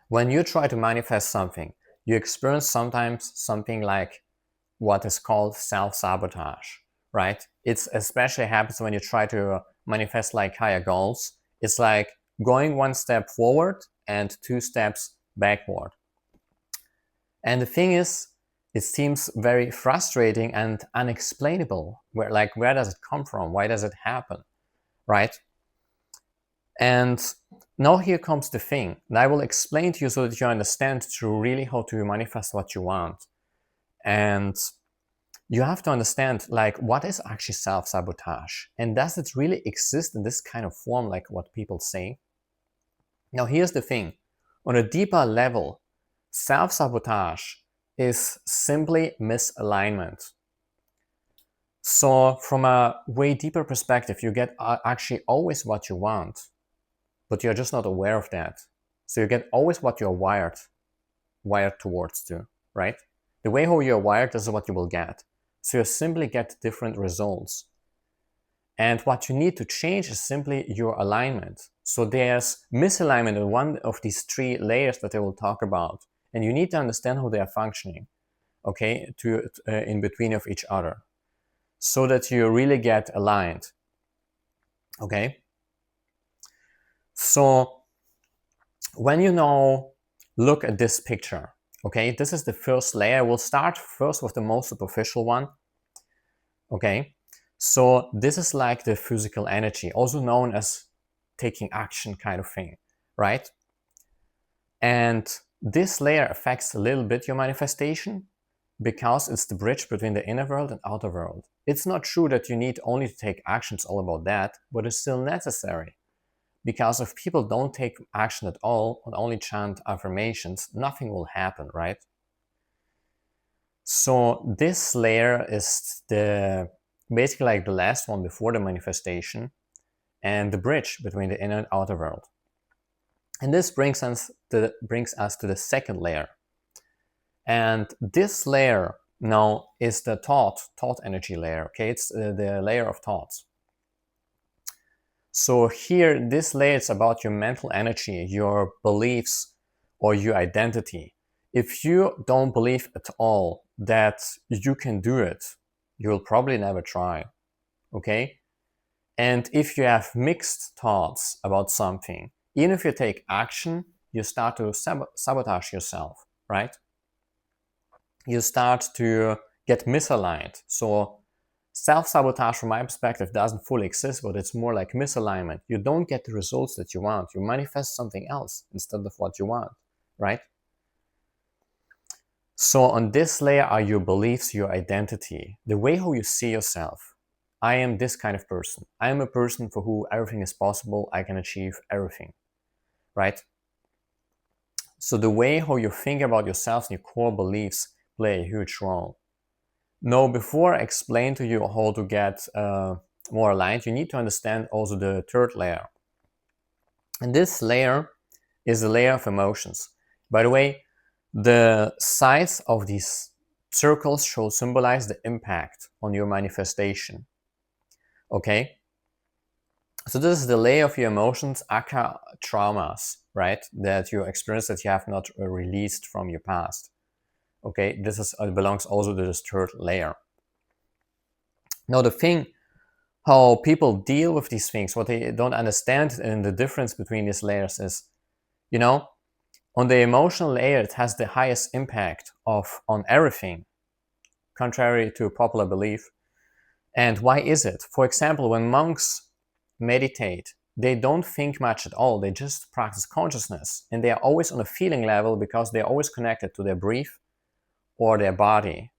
When you try to manifest something, you experience sometimes something like what is called self-sabotage, right? It's especially happens when you try to manifest like higher goals. It's like going one step forward and two steps backward. And the thing is, it seems very frustrating and unexplainable. Where does it come from? Why does it happen? Right? And now here comes the thing. And I will explain to you so that you understand to really how to manifest what you want. And you have to understand like what is actually self-sabotage, and does it really exist in this kind of form like what people say? Now here's the thing. On a deeper level, self-sabotage is simply misalignment. So from a way deeper perspective, you get actually always what you want, but you're just not aware of that. So you get always what you're wired towards to, right? The way how you're wired, this is what you will get. So you simply get different results. And what you need to change is simply your alignment. So there's misalignment in one of these three layers that I will talk about. And you need to understand how they are functioning, okay, in between of each other, so that you really get aligned, okay? So when you now look at this picture, okay, this is the first layer. We'll start first with the most superficial one, okay? So this is like the physical energy, also known as taking action kind of thing, right? And this layer affects a little bit your manifestation because it's the bridge between the inner world and outer world. It's not true that you need only to take actions all about that, but it's still necessary. Because if people don't take action at all and only chant affirmations, nothing will happen, right? So this layer is the basically like the last one before the manifestation and the bridge between the inner and outer world. And this brings us to the second layer. And this layer now is the thought energy layer, okay? It's the layer of thoughts. So here, this layer is about your mental energy, your beliefs, or your identity. If you don't believe at all that you can do it, you will probably never try, okay? And if you have mixed thoughts about something, even if you take action, you start to sabotage yourself, right? You start to get misaligned. So self-sabotage, from my perspective, doesn't fully exist, but it's more like misalignment. You don't get the results that you want. You manifest something else instead of what you want, right? So on this layer are your beliefs, your identity, the way how you see yourself. I am this kind of person. I am a person for who everything is possible. I can achieve everything, right? So the way how you think about yourself and your core beliefs play a huge role. Now, before I explain to you how to get more aligned, you need to understand also the third layer. And this layer is the layer of emotions. By the way, the sides of these circles should symbolize the impact on your manifestation. Okay? So this is the layer of your emotions, aka traumas, right? That you experience that you have not released from your past. Okay, this is belongs also to this third layer. Now the thing, how people deal with these things, what they don't understand and the difference between these layers is, you know, on the emotional layer, it has the highest impact on everything, contrary to popular belief. And why is it? For example, when monks meditate, they don't think much at all. They just practice consciousness. And they are always on a feeling level because they're always connected to their breath or their body.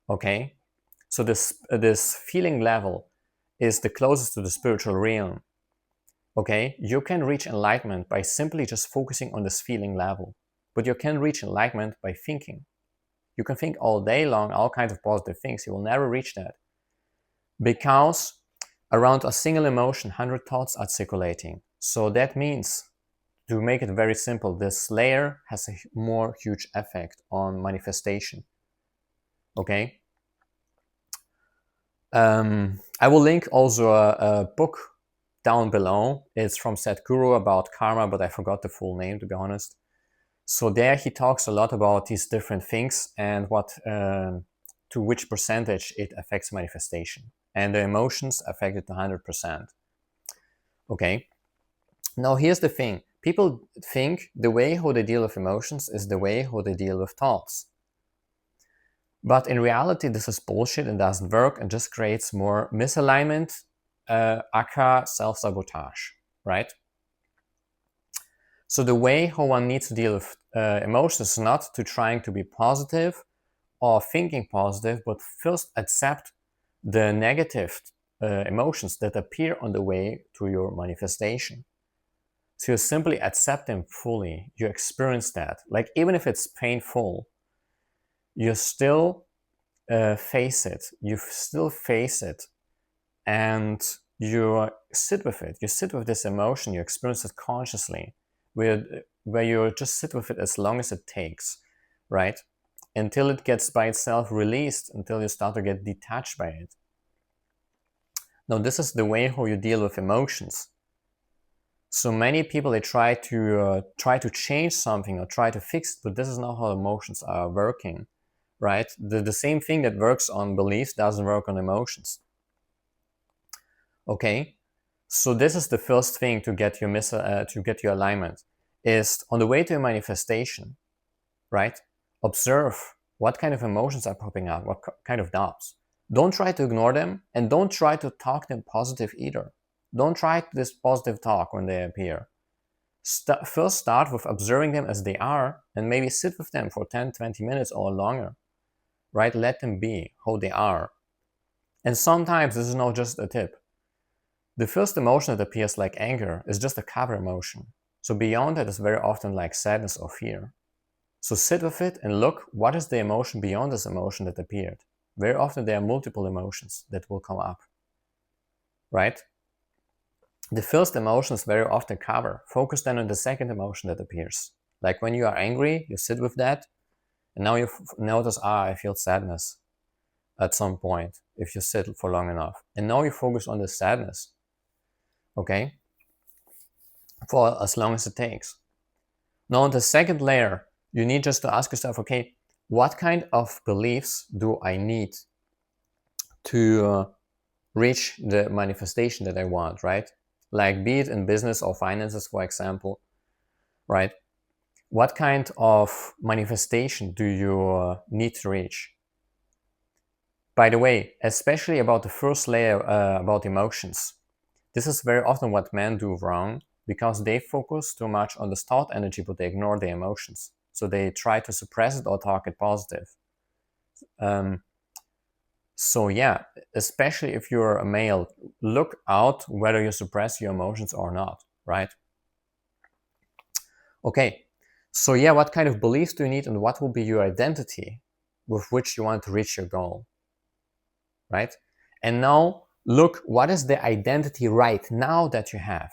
Okay? So this feeling level is the closest to the spiritual realm. Okay? You can reach enlightenment by simply just focusing on this feeling level. But you can reach enlightenment by thinking. You can think all day long, all kinds of positive things. You will never reach that. Because around a single emotion, 100 thoughts are circulating. So that means, to make it very simple, this layer has a more huge effect on manifestation. Okay? I will link also a book down below. It's from Sadhguru about karma, but I forgot the full name, to be honest. So there he talks a lot about these different things and what to which percentage it affects manifestation. And the emotions affect it 100%. Okay. Now here's the thing. People think the way how they deal with emotions is the way how they deal with thoughts. But in reality, this is bullshit and doesn't work and just creates more misalignment, aka self-sabotage, right? So the way how one needs to deal with emotions is not to trying to be positive or thinking positive, but first accept the negative emotions that appear on the way to your manifestation. So you simply accept them fully. You experience that. Like even if it's painful, you still face it. You still face it, and you sit with it. You sit with this emotion. You experience it consciously, where you just sit with it as long as it takes, right? Until it gets by itself released, until you start to get detached by it. Now, this is the way how you deal with emotions. So many people, they try to change something or try to fix it, but this is not how emotions are working, right? The same thing that works on beliefs doesn't work on emotions. Okay, so this is the first thing to get your alignment, is on the way to a manifestation, right? Observe what kind of emotions are popping up, what kind of doubts. Don't try to ignore them, and don't try to talk them positive either. Don't try this positive talk when they appear. First start with observing them as they are, and maybe sit with them for 10, 20 minutes or longer, right? Let them be how they are. And sometimes this is not just a tip. The first emotion that appears, like anger, is just a cover emotion. So beyond that is very often like sadness or fear. So sit with it and look, what is the emotion beyond this emotion that appeared? Very often there are multiple emotions that will come up, right? The first emotion is very often cover. Focus then on the second emotion that appears. Like when you are angry, you sit with that, and now you notice, I feel sadness at some point if you sit for long enough. And now you focus on the sadness, okay? For as long as it takes. Now, on the second layer, you need just to ask yourself, okay, what kind of beliefs do I need to reach the manifestation that I want, right? Like be it in business or finances, for example, right? What kind of manifestation do you need to reach? By the way, especially about the first layer about emotions, this is very often what men do wrong because they focus too much on the thought energy, but they ignore the emotions. So they try to suppress it or talk it positive. So yeah, especially if you're a male, look out whether you suppress your emotions or not, right? Okay, so yeah, what kind of beliefs do you need and what will be your identity with which you want to reach your goal, right? And now look, what is the identity right now that you have,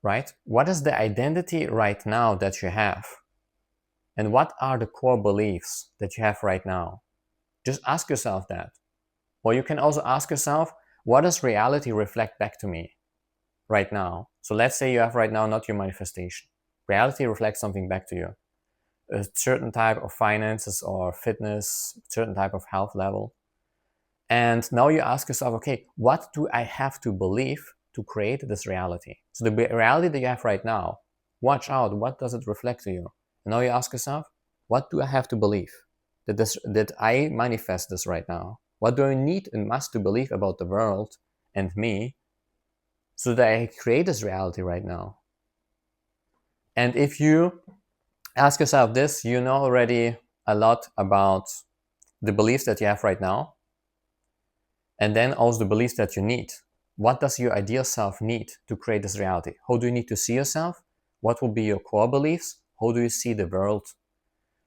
right? What is the identity right now that you have? And what are the core beliefs that you have right now? Just ask yourself that. Or you can also ask yourself, what does reality reflect back to me right now? So let's say you have right now not your manifestation. Reality reflects something back to you. A certain type of finances or fitness, certain type of health level. And now you ask yourself, okay, what do I have to believe to create this reality? So the reality that you have right now, watch out, what does it reflect to you? And now you ask yourself, what do I have to believe that I manifest this right now? What do I need and must to believe about the world and me so that I create this reality right now? And if you ask yourself this, you know already a lot about the beliefs that you have right now, and then also the beliefs that you need. What does your ideal self need to create this reality? How do you need to see yourself? What will be your core beliefs? How do you see the world,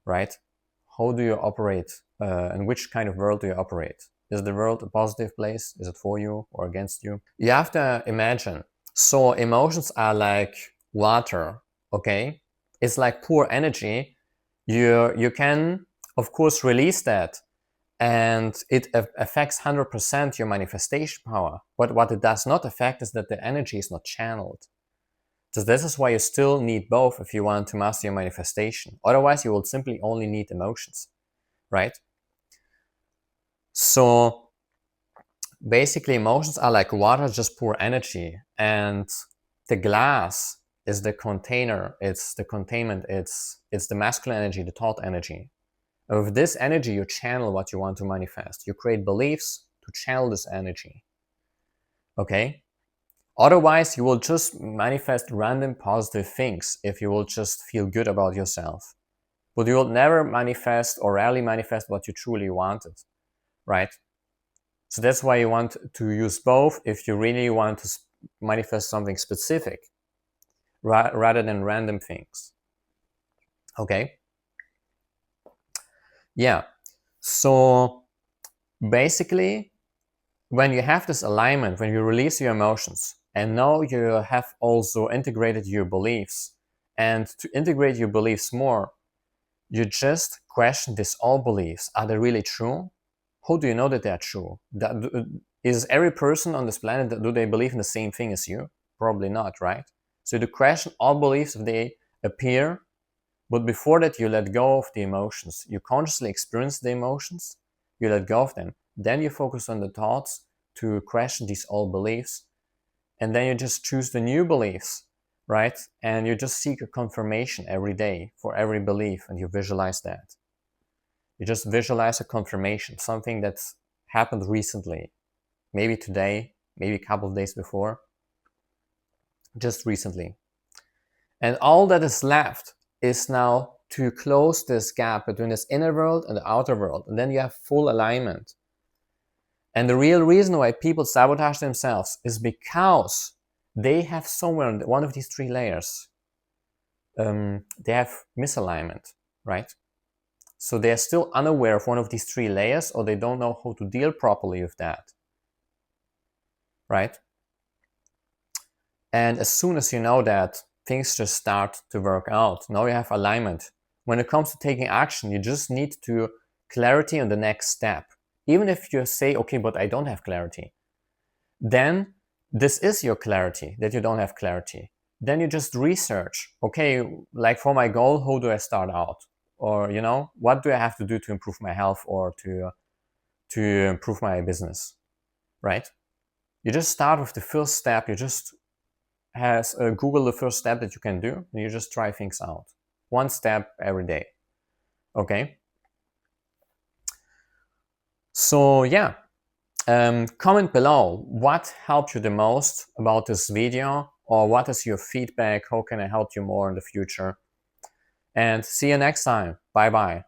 right? How do you operate? And which kind of world do you operate? Is the world a positive place? Is it for you or against you? You have to imagine. So emotions are like water, okay? It's like pure energy. You can, of course, release that and it affects 100% your manifestation power. But what it does not affect is that the energy is not channeled. So this is why you still need both if you want to master your manifestation. Otherwise, you will simply only need emotions, right? So basically, emotions are like water, just pure energy. And the glass is the container, it's the containment, it's the masculine energy, the thought energy. And with this energy, you channel what you want to manifest. You create beliefs to channel this energy. Okay? Otherwise, you will just manifest random positive things if you will just feel good about yourself. But you will never manifest or rarely manifest what you truly wanted, right? So that's why you want to use both if you really want to manifest something specific rather than random things. Okay? Yeah. So basically, when you have this alignment, when you release your emotions, and now you have also integrated your beliefs, and to integrate your beliefs more, you just question these all beliefs. Are they really true? How do you know that they're true? Is every person on this planet, do they believe in the same thing as you? Probably not, right? So you question all beliefs if they appear, but before that you let go of the emotions. You consciously experience the emotions, you let go of them. Then you focus on the thoughts to question these old beliefs, and then you just choose the new beliefs, right? And you just seek a confirmation every day for every belief, and you visualize that. You just visualize a confirmation, something that's happened recently, maybe today, maybe a couple of days before, just recently. And all that is left is now to close this gap between this inner world and the outer world. And then you have full alignment. And the real reason why people sabotage themselves is because they have somewhere in one of these three layers, they have misalignment, right? So they're still unaware of one of these three layers, or they don't know how to deal properly with that, right? And as soon as you know that, things just start to work out. Now you have alignment. When it comes to taking action, you just need to clarity on the next step. Even if you say, okay, but I don't have clarity, then this is your clarity, that you don't have clarity. Then you just research, okay, like for my goal, how do I start out? Or, what do I have to do to improve my health or to improve my business, right? You just start with the first step. You just Google the first step that you can do, and you just try things out. One step every day. Okay? So yeah, comment below what helped you the most about this video, or what is your feedback? How can I help you more in the future? And see you next time. Bye bye.